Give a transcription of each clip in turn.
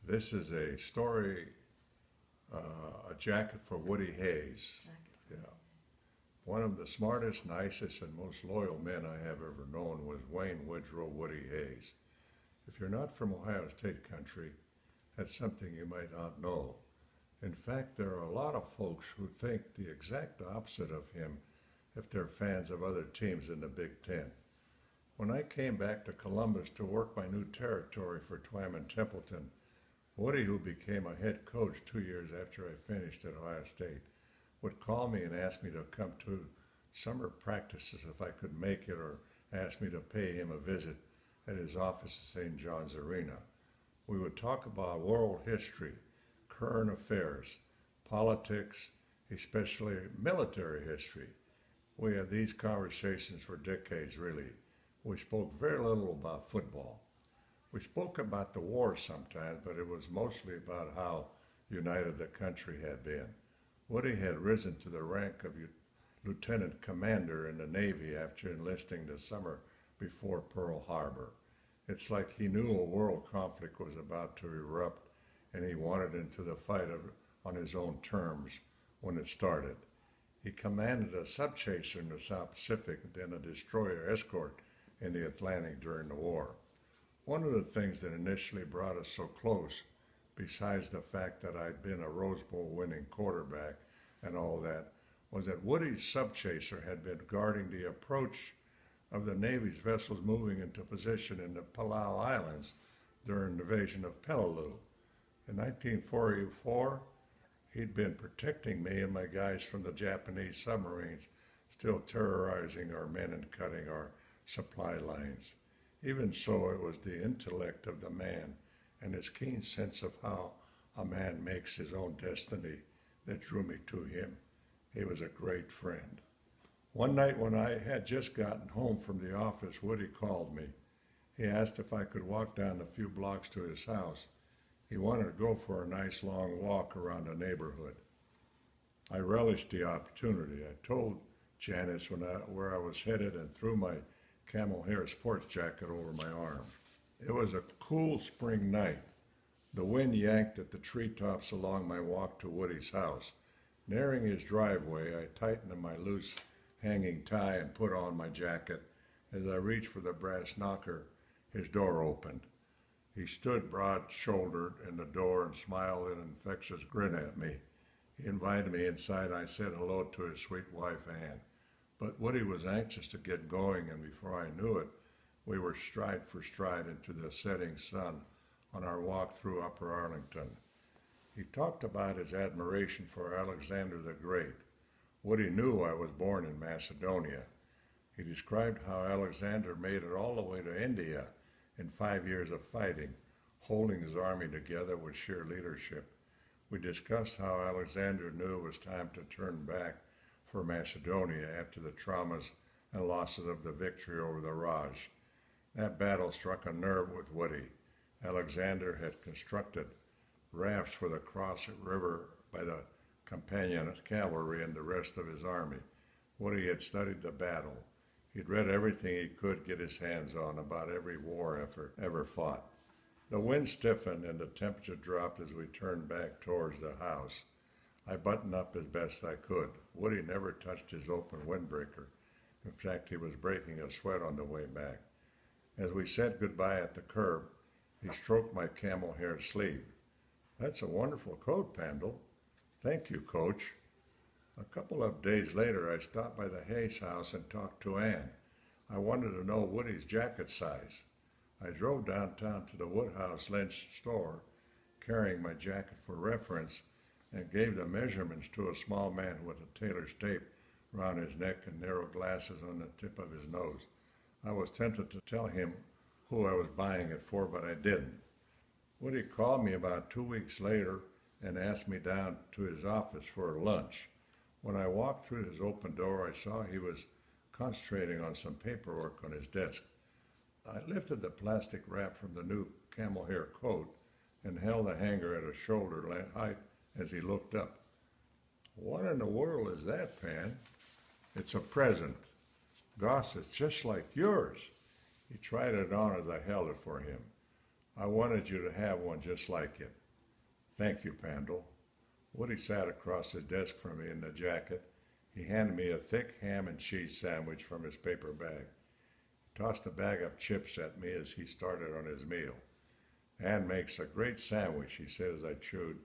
This is a story, a jacket for Woody Hayes. Yeah. One of the smartest, nicest, and most loyal men I have ever known was Wayne Woodrow Woody Hayes. If you're not from Ohio State country, that's something you might not know. In fact, there are a lot of folks who think the exact opposite of him if they're fans of other teams in the Big Ten. When I came back to Columbus to work my new territory for Twyman Templeton, Woody, who became a head coach 2 years after I finished at Ohio State, would call me and ask me to come to summer practices if I could make it, or ask me to pay him a visit at his office at St. John's Arena. We would talk about world history, current affairs, politics, especially military history. We had these conversations for decades, really. We spoke very little about football. We spoke about the war sometimes, but it was mostly about how united the country had been. Woody had risen to the rank of lieutenant commander in the Navy after enlisting the summer before Pearl Harbor. It's like he knew a world conflict was about to erupt, and he wanted into the fight on his own terms when it started. He commanded a subchaser in the South Pacific, then a destroyer escort in the Atlantic during the war. One of the things that initially brought us so close, besides the fact that I'd been a Rose Bowl winning quarterback and all that, was that Woody's subchaser had been guarding the approach of the Navy's vessels moving into position in the Palau Islands during the invasion of Peleliu. In 1944, he'd been protecting me and my guys from the Japanese submarines still terrorizing our men and cutting our supply lines. Even so, it was the intellect of the man and his keen sense of how a man makes his own destiny that drew me to him. He was a great friend. One night when I had just gotten home from the office, Woody called me. He asked if I could walk down a few blocks to his house. He wanted to go for a nice long walk around the neighborhood. I relished the opportunity. I told Janice where I was headed and threw my camel hair sports jacket over my arm. It was a cool spring night. The wind yanked at the treetops along my walk to Woody's house. Nearing his driveway, I tightened my loose hanging tie and put on my jacket. As I reached for the brass knocker, his door opened. He stood broad-shouldered in the door and smiled an infectious grin at me. He invited me inside. I said hello to his sweet wife, Ann. But Woody was anxious to get going, and before I knew it, we were stride for stride into the setting sun on our walk through Upper Arlington. He talked about his admiration for Alexander the Great. Woody knew I was born in Macedonia. He described how Alexander made it all the way to India in 5 years of fighting, holding his army together with sheer leadership. We discussed how Alexander knew it was time to turn back for Macedonia after the traumas and losses of the victory over the Raj. That battle struck a nerve with Woody. Alexander had constructed rafts for the cross river by the companion cavalry and the rest of his army. Woody had studied the battle. He'd read everything he could get his hands on about every war effort ever fought. The wind stiffened and the temperature dropped as we turned back towards the house. I buttoned up as best I could. Woody never touched his open windbreaker. In fact, he was breaking a sweat on the way back. As we said goodbye at the curb, he stroked my camel hair sleeve. "That's a wonderful coat, Pandel." "Thank you, Coach." A couple of days later, I stopped by the Hayes house and talked to Ann. I wanted to know Woody's jacket size. I drove downtown to the Woodhouse Lynch store, carrying my jacket for reference, and gave the measurements to a small man with a tailor's tape around his neck and narrow glasses on the tip of his nose. I was tempted to tell him who I was buying it for, but I didn't. Woody called me about 2 weeks later and asked me down to his office for lunch. When I walked through his open door, I saw he was concentrating on some paperwork on his desk. I lifted the plastic wrap from the new camel hair coat and held the hanger at a shoulder height as he looked up. "What in the world is that, Pan?" "It's a present." "Gosh, it's just like yours." He tried it on as I held it for him. I wanted you to have one just like it. Thank you, Pandel. Woody sat across his desk from me in the jacket. He handed me a thick ham and cheese sandwich from his paper bag. He tossed a bag of chips at me as he started on his meal. Ann makes a great sandwich, he said as I chewed.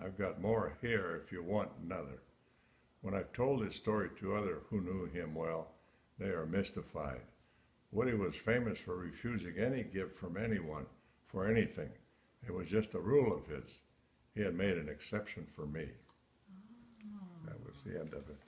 I've got more here if you want another. When I've told his story to others who knew him well, they are mystified. Woody was famous for refusing any gift from anyone for anything. It was just a rule of his. He had made an exception for me. That was the end of it.